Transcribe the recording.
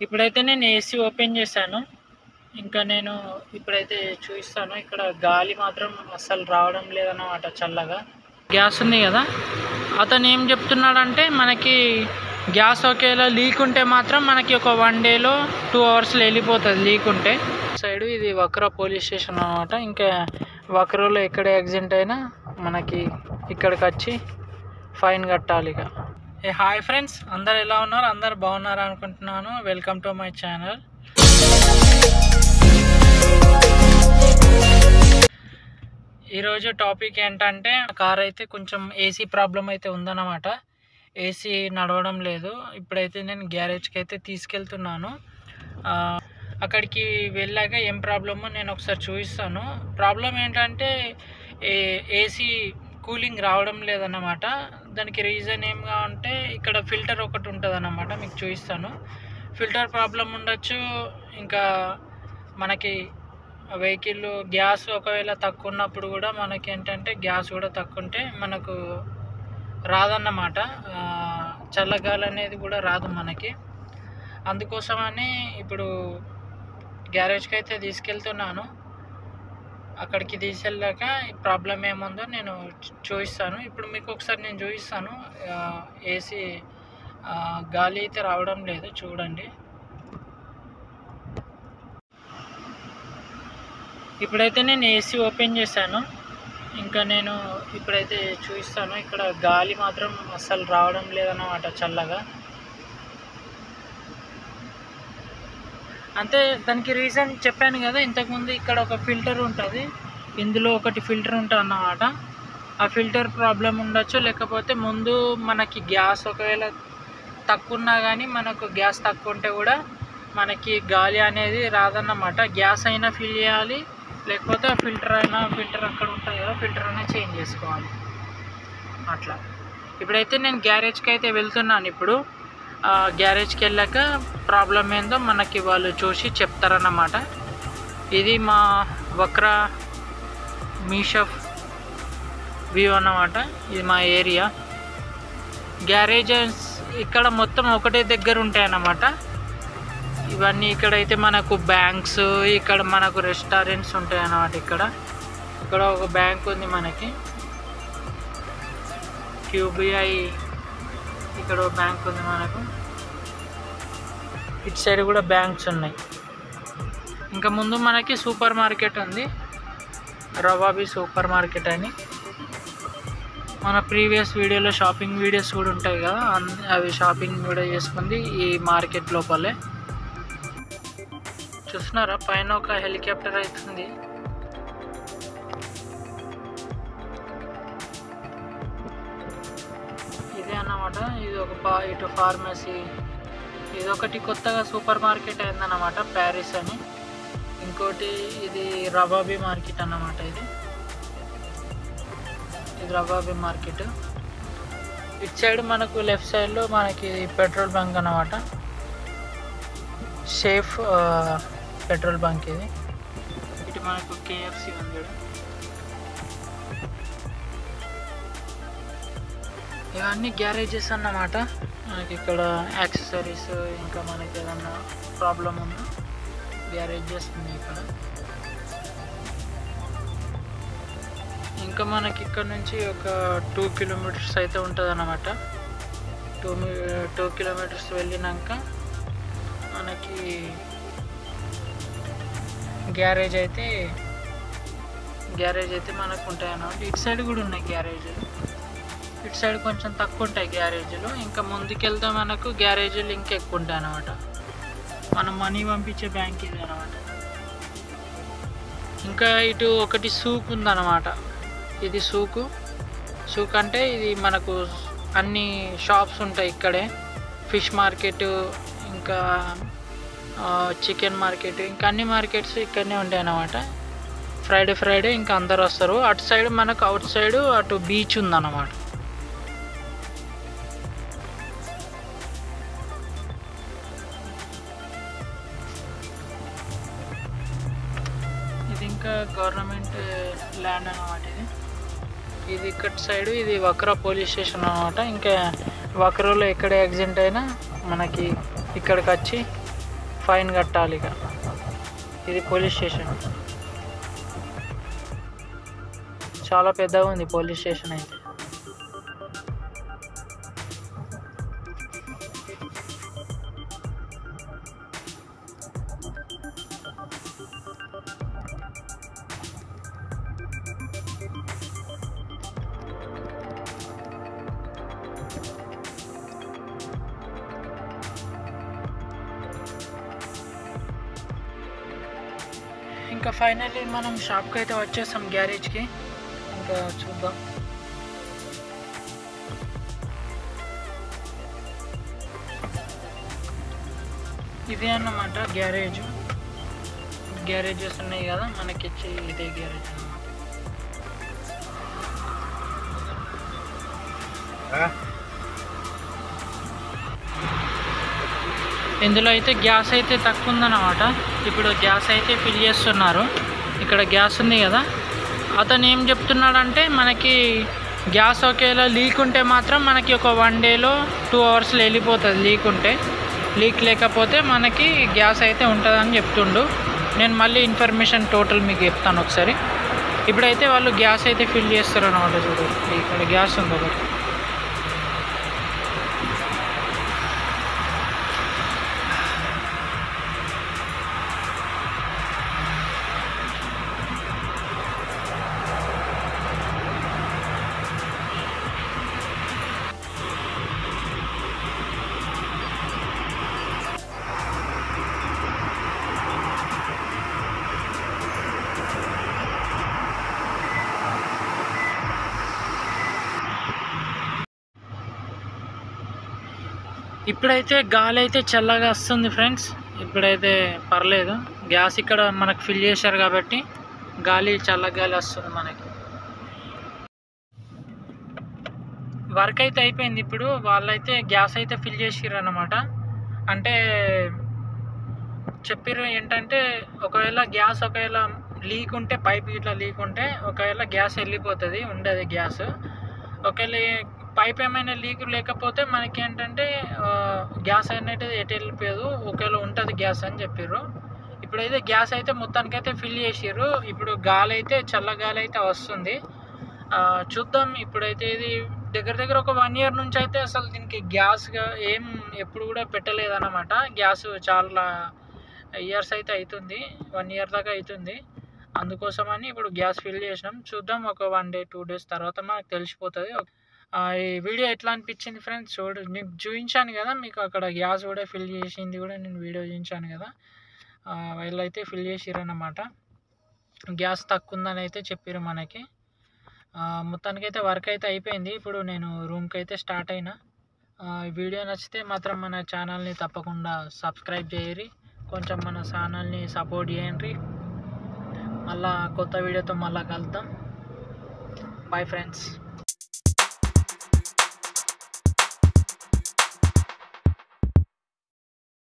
ఇప్పుడైతే నేను AC open చేశాను. ఇంకా నేను ఇప్పుడైతే చూపిస్తాను. ఇక్కడ గాలి మాత్రం అస్సలు రావడం లేదన్నమాట చల్లగా. గ్యాస్ ఉంది కదా, అతను ఏం చెప్తున్నాడంటే మనకి గ్యాస్ ఒకేలా లీక్ ఉంటే మాత్రం మనకి ఒక 1 డేలో 2 అవర్స్లో వెళ్ళిపోతుంది లీక్ ఉంటే. సైడు ఇది వక్రా పోలీస్ స్టేషన్ అనమాట. ఇంకా వక్రాలో ఎక్కడ యాక్సిడెంట్ అయినా మనకి ఇక్కడికి వచ్చి ఫైన్ కట్టాలి. ఇక హాయ్ ఫ్రెండ్స్, అందరు ఎలా ఉన్నారు? అందరు బాగున్నారు అనుకుంటున్నాను. Welcome to my channel. ఈరోజు టాపిక్ ఏంటంటే, కార్ అయితే కొంచెం ఏసీ ప్రాబ్లం అయితే ఉందన్నమాట. ఏసీ నడవడం లేదు. ఇప్పుడైతే నేను గ్యారేజ్కి అయితే తీసుకెళ్తున్నాను. అక్కడికి వెళ్ళాక ఏం ప్రాబ్లమో నేను ఒకసారి చూపిస్తాను. ప్రాబ్లం ఏంటంటే ఏసీ కూలింగ్ రావడం లేదన్నమాట. దానికి రీజన్ ఏమిగా అంటే ఇక్కడ ఫిల్టర్ ఒకటి ఉంటుంది అన్నమాట. మీకు చూపిస్తాను. ఫిల్టర్ ప్రాబ్లం ఉండొచ్చు. ఇంకా మనకి వెహికల్ గ్యాస్ ఒకవేళ తక్కువ ఉన్నప్పుడు కూడా మనకి ఏంటంటే గ్యాస్ కూడా తక్కువ ఉంటే మనకు రాదన్నమాట. చల్లగాలి అనేది కూడా రాదు మనకి. అందుకోసమని ఇప్పుడు గ్యారేజ్కి అయితే తీసుకెళ్తున్నాను. అక్కడికి తీసుకెళ్ళాక ప్రాబ్లం ఏముందో నేను చూపిస్తాను. ఇప్పుడు మీకు ఒకసారి నేను చూపిస్తాను. ఏసీ గాలి అయితే రావడం లేదు, చూడండి. ఇప్పుడైతే నేను ఏసీ ఓపెన్ చేశాను. ఇంకా నేను ఇప్పుడైతే చూపిస్తాను. ఇక్కడ గాలి మాత్రం అస్సలు రావడం లేదన్నమాట చల్లగా. అంటే దానికి రీజన్ చెప్పాను కదా ఇంతకుముందు. ఇక్కడ ఒక ఫిల్టర్ ఉంటుంది, ఇందులో ఒకటి ఫిల్టర్ ఉంటుంది అన్నమాట. ఆ ఫిల్టర్ ప్రాబ్లం ఉండొచ్చు. లేకపోతే ముందు మనకి గ్యాస్ ఒకవేళ తక్కువ ఉన్నా కానీ మనకు గ్యాస్ తక్కువ ఉంటే కూడా మనకి గాలి అనేది రాదన్నమాట. గ్యాస్ అయినా ఫిల్ చేయాలి, లేకపోతే ఫిల్టర్ అక్కడ ఉంటుంది కదా, ఫిల్టర్ అయినా చేంజ్ చేసుకోవాలి అట్లా. ఇప్పుడైతే నేను గ్యారేజ్కి అయితే వెళ్తున్నాను. ఇప్పుడు గ్యారేజ్కి వెళ్ళాక ప్రాబ్లం ఏందో మనకి వాళ్ళు చూసి చెప్తారన్నమాట. ఇది మా వక్రా మీషఫ్ వ్యూ అన్నమాట. ఇది మా ఏరియా. గ్యారేజెస్ ఇక్కడ మొత్తం ఒకటే దగ్గర ఉంటాయి అన్నమాట. ఇవన్నీ ఇక్కడైతే మనకు బ్యాంక్స్, ఇక్కడ మనకు రెస్టారెంట్స్ ఉంటాయి అన్నమాట. ఇక్కడ ఒక బ్యాంక్ ఉంది మనకి, QBI. ఇక్కడ ఒక బ్యాంక్ ఉంది మనకు. ఇటు సైడ్ కూడా బ్యాంక్స్ ఉన్నాయి. ఇంకా ముందు మనకి సూపర్ మార్కెట్ ఉంది, రవాబీ సూపర్ మార్కెట్ అని. మన ప్రీవియస్ వీడియోలో షాపింగ్ వీడియోస్ కూడా ఉంటాయి కదా, అవి షాపింగ్ కూడా చేసుకుంది ఈ మార్కెట్ లోపలే. చూస్తున్నారా, పైన ఒక హెలికాప్టర్ అవుతుంది. ఇదే అన్నమాట. ఇది ఒక ఇటు ఫార్మసీ. ఇది ఒకటి కొత్తగా సూపర్ మార్కెట్ అయిందన్నమాట, ప్యారిస్ అని. ఇంకోటి ఇది రవాబీ మార్కెట్ అన్నమాట. ఇది రవాబీ మార్కెట్. ఇటు సైడ్ మనకు లెఫ్ట్ సైడ్లో మనకి పెట్రోల్ బంక్ అన్నమాట. సేఫ్ పెట్రోల్ బంక్ ఇది. ఇటు మనకు KFC ఉంది. ఇవన్నీ గ్యారేజెస్ అన్నమాట. మనకి ఇక్కడ యాక్సెసరీస్, ఇంకా మనకి ఏదన్నా ప్రాబ్లం ఉందో గ్యారేజెస్ ఉన్నాయి ఇక్కడ. ఇంకా మనకి ఇక్కడ నుంచి ఒక 2 కిలోమీటర్స్ అయితే ఉంటుంది అన్నమాట. 2 కిలోమీటర్స్ వెళ్ళినాక మనకి గ్యారేజ్ అయితే మనకు ఉంటాయి అన్నమాట. ఇటు సైడ్ కూడా ఉన్నాయి గ్యారేజీలు. ఇటు సైడ్ కొంచెం తక్కువ ఉంటాయి గ్యారేజీలు. ఇంకా ముందుకెళ్తే మనకు గ్యారేజీలు ఇంకా ఎక్కువ ఉంటాయి అన్నమాట. మనం మనీ పంపించే బ్యాంక్ ఇది అన్నమాట. ఇంకా ఇటు ఒకటి సూక్ ఉందన్నమాట. ఇది సూక్ అంటే ఇది మనకు అన్ని షాప్స్ ఉంటాయి ఇక్కడే. ఫిష్ మార్కెట్, ఇంకా చికెన్ మార్కెట్, ఇంకా అన్ని మార్కెట్స్ ఇక్కడనే ఉంటాయి అన్నమాట. ఫ్రైడే ఇంకా అందరు వస్తారు. అటు సైడ్ మనకు అవుట్ సైడ్ అటు బీచ్ ఉందన్నమాట. ఇది ఇంకా గవర్నమెంట్ ల్యాండ్ అన్నమాట. ఇది ఇక్కడ సైడ్ ఇది వక్రా పోలీస్ స్టేషన్ అన్నమాట. ఇంకా వక్రాలో ఎక్కడ యాక్సిడెంట్ అయినా మనకి ఇక్కడికి వచ్చి ఫైన్ కట్టాలి. ఇక ఇది పోలీస్ స్టేషన్, చాలా పెద్దగా ఉంది పోలీస్ స్టేషన్ అయితే. ఇంకా ఫైనల్లీ మనం షాప్కి అయితే వచ్చేసాం, గ్యారేజ్కి. ఇంకా చూద్దాం. ఇదే అన్నమాట గ్యారేజెస్ ఉన్నాయి కదా మనకి, ఇదే గ్యారేజ్ అన్నమాట. ఇందులో అయితే గ్యాస్ అయితే తక్కువ ఉందన్నమాట. ఇప్పుడు గ్యాస్ అయితే ఫిల్ చేస్తున్నారు. ఇక్కడ గ్యాస్ ఉంది కదా, అతను ఏం చెప్తున్నాడంటే మనకి గ్యాస్ ఒకవేళ లీక్ ఉంటే మాత్రం మనకి ఒక 1 డేలో 2 అవర్స్లో వెళ్ళిపోతుంది లీక్ ఉంటే. లీక్ లేకపోతే మనకి గ్యాస్ అయితే ఉంటుందని చెప్తుండు. నేను మళ్ళీ ఇన్ఫర్మేషన్ టోటల్ మీకు చెప్తాను ఒకసారి. ఇప్పుడైతే వాళ్ళు గ్యాస్ అయితే ఫిల్ చేస్తారు అన్నమాట. చూడు ఇక్కడ గ్యాస్ ఉంది ఒకటి. ఇప్పుడైతే గాలి అయితే చల్లగా వస్తుంది ఫ్రెండ్స్. ఇప్పుడైతే పర్లేదు, గ్యాస్ ఇక్కడ మనకు ఫిల్ చేశారు కాబట్టి చల్లగా గాలి వస్తుంది మనకి. వర్క్ అయితే అయిపోయింది. ఇప్పుడు వాళ్ళైతే గ్యాస్ అయితే ఫిల్ చేసిర్రు అన్నమాట. అంటే చెప్పిర్రు ఏంటంటే ఒకవేళ లీక్ ఉంటే, పైప్ ఇట్లా లీక్ ఉంటే ఒకవేళ గ్యాస్ వెళ్ళిపోతుంది, ఉండదు గ్యాస్. ఒకవేళ పైప్ ఏమైనా లీక్ లేకపోతే మనకి ఏంటంటే గ్యాస్ అనేది ఎటు వెళ్ళిపోదు, ఒకవేళ ఉంటుంది గ్యాస్ అని చెప్పారు. ఇప్పుడైతే గ్యాస్ అయితే మొత్తానికైతే ఫిల్ చేసారు. ఇప్పుడు చల్ల గాలి అయితే వస్తుంది. చూద్దాం. ఇప్పుడైతే ఇది దగ్గర ఒక 1 ఇయర్ నుంచి అయితే అసలు దీనికి గ్యాస్గా ఎప్పుడు కూడా పెట్టలేదన్నమాట. గ్యాస్ చాలా ఇయర్స్ అయితే అవుతుంది, 1 ఇయర్ దాకా అవుతుంది. అందుకోసమని ఇప్పుడు గ్యాస్ ఫిల్ చేసినాం. చూద్దాం, ఒక 1 డే 2 డేస్ తర్వాత మనకు తెలిసిపోతుంది. ఈ వీడియో ఎట్లా అనిపించింది ఫ్రెండ్స్? నేను చూపించాను కదా మీకు, అక్కడ గ్యాస్ కూడా ఫిల్ చేసింది కూడా నేను వీడియో చూపించాను కదా. వీళ్ళైతే ఫిల్ చేసిరన్నమాట. గ్యాస్ తక్కువ ఉందని అయితే చెప్పారు మనకి. మొత్తానికైతే వర్క్ అయితే అయిపోయింది. ఇప్పుడు నేను రూమ్కి అయితే స్టార్ట్ అయినా. వీడియో నచ్చితే మాత్రం మన ఛానల్ని తప్పకుండా సబ్స్క్రైబ్ చేయరి, కొంచెం మన ఛానల్ని సపోర్ట్ చేయండి. మళ్ళా కొత్త వీడియోతో మళ్ళీ కలుద్దాం. Bye friends.